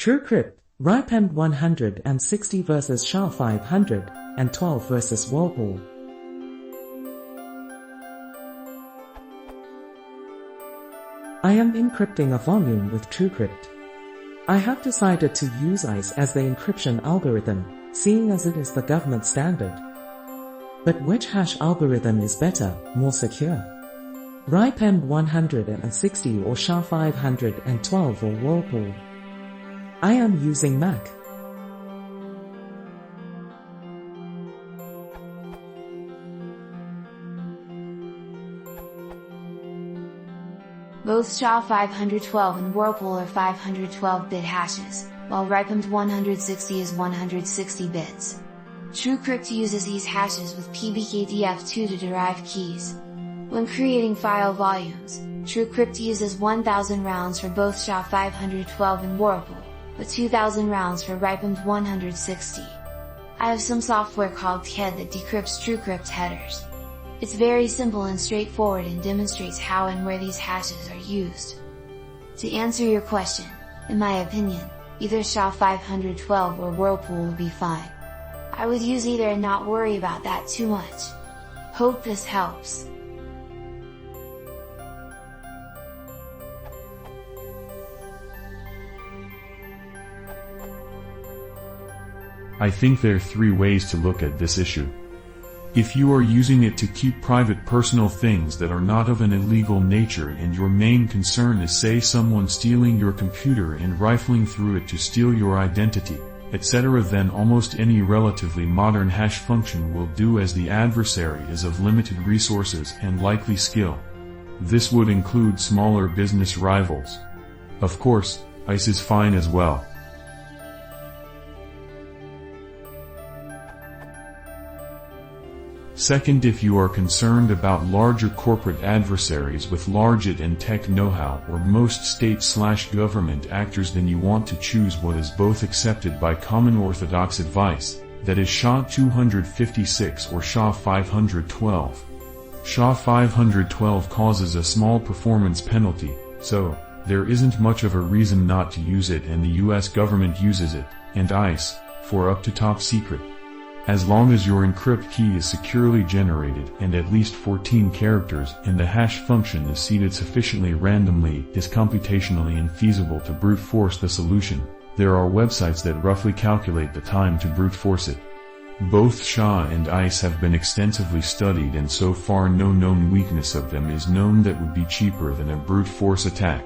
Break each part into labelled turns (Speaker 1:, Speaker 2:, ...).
Speaker 1: TrueCrypt, RIPEMD-160 versus SHA-512 versus Whirlpool. I am encrypting a volume with TrueCrypt. I have decided to use ICE as the encryption algorithm, seeing as it is the government standard. But which hash algorithm is better, more secure? RIPEMD-160 or SHA-512 or Whirlpool? I am using Mac.
Speaker 2: Both SHA-512 and Whirlpool are 512-bit hashes, while RIPEMD-160 is 160 bits. TrueCrypt uses these hashes with PBKDF2 to derive keys. When creating file volumes, TrueCrypt uses 1000 rounds for both SHA-512 and Whirlpool, but 2000 rounds for RIPEMD-160. I have some software called THEAD that decrypts TrueCrypt headers. It's very simple and straightforward and demonstrates how and where these hashes are used. To answer your question, in my opinion, either SHA-512 or Whirlpool will be fine. I would use either and not worry about that too much. Hope this helps.
Speaker 3: I think there are three ways to look at this issue. If you are using it to keep private personal things that are not of an illegal nature and your main concern is, say, someone stealing your computer and rifling through it to steal your identity, etc., then almost any relatively modern hash function will do, as the adversary is of limited resources and likely skill. This would include smaller business rivals. Of course, ICE is fine as well. Second, if you are concerned about larger corporate adversaries with large IT and tech know-how or most state/government actors, then you want to choose what is both accepted by common orthodox advice, that is SHA-256 or SHA-512. SHA-512 causes a small performance penalty, so there isn't much of a reason not to use it, and the US government uses it, and ICE, for up to top secret. As long as your encrypt key is securely generated and at least 14 characters and the hash function is seeded sufficiently randomly, it is computationally infeasible to brute force the solution. There are websites that roughly calculate the time to brute force it. Both SHA and ICE have been extensively studied, and so far no known weakness of them is known that would be cheaper than a brute force attack.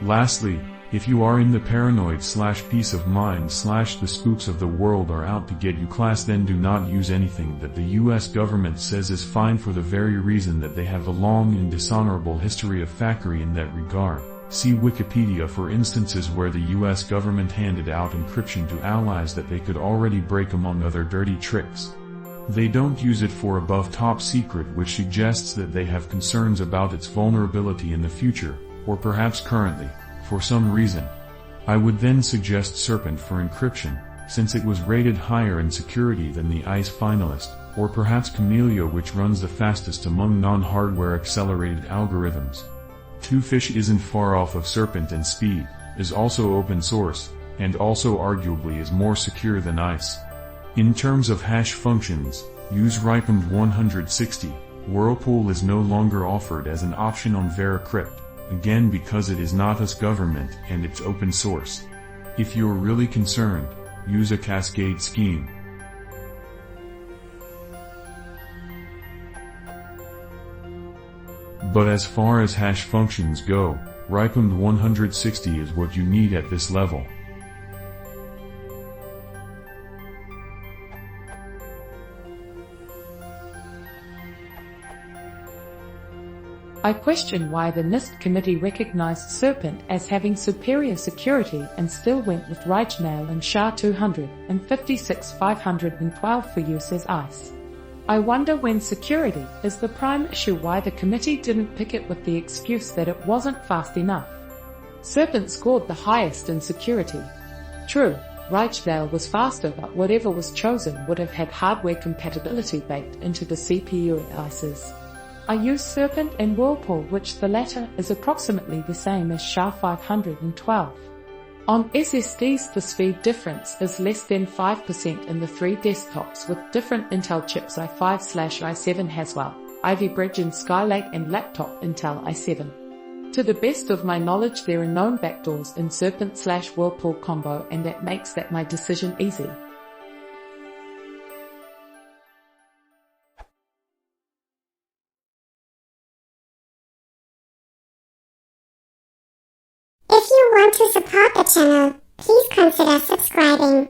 Speaker 3: Lastly, if you are in the paranoid/peace of mind/the spooks of the world are out to get you class, then do not use anything that the US government says is fine, for the very reason that they have a long and dishonorable history of factory in that regard. See Wikipedia for instances where the US government handed out encryption to allies that they could already break, among other dirty tricks. They don't use it for above top secret, which suggests that they have concerns about its vulnerability in the future, or perhaps currently, for some reason. I would then suggest Serpent for encryption, since it was rated higher in security than the ICE finalist, or perhaps Camellia, which runs the fastest among non-hardware accelerated algorithms. Twofish isn't far off of Serpent in speed, is also open source, and also arguably is more secure than ICE. In terms of hash functions, use RIPEMD-160. Whirlpool is no longer offered as an option on VeraCrypt, again because it is not US government and it's open source. If you're really concerned, use a cascade scheme. But as far as hash functions go, RIPEMD-160 is what you need at this level.
Speaker 4: I question why the NIST committee recognized Serpent as having superior security and still went with RIPEMD and SHA-256/512 for use as ICE. I wonder, when security is the prime issue, why the committee didn't pick it with the excuse that it wasn't fast enough. Serpent scored the highest in security. True, RIPEMD was faster, but whatever was chosen would have had hardware compatibility baked into the CPU at ICE's. I use Serpent and Whirlpool, which the latter is approximately the same as SHA-512. On SSDs the speed difference is less than 5% in the 3 desktops with different Intel chips. i5/i7 Haswell, Ivy Bridge and Skylake, and laptop Intel i7. To the best of my knowledge there are known backdoors in Serpent/Whirlpool combo, and that makes that my decision easy.
Speaker 5: If you want to support the channel, please consider subscribing.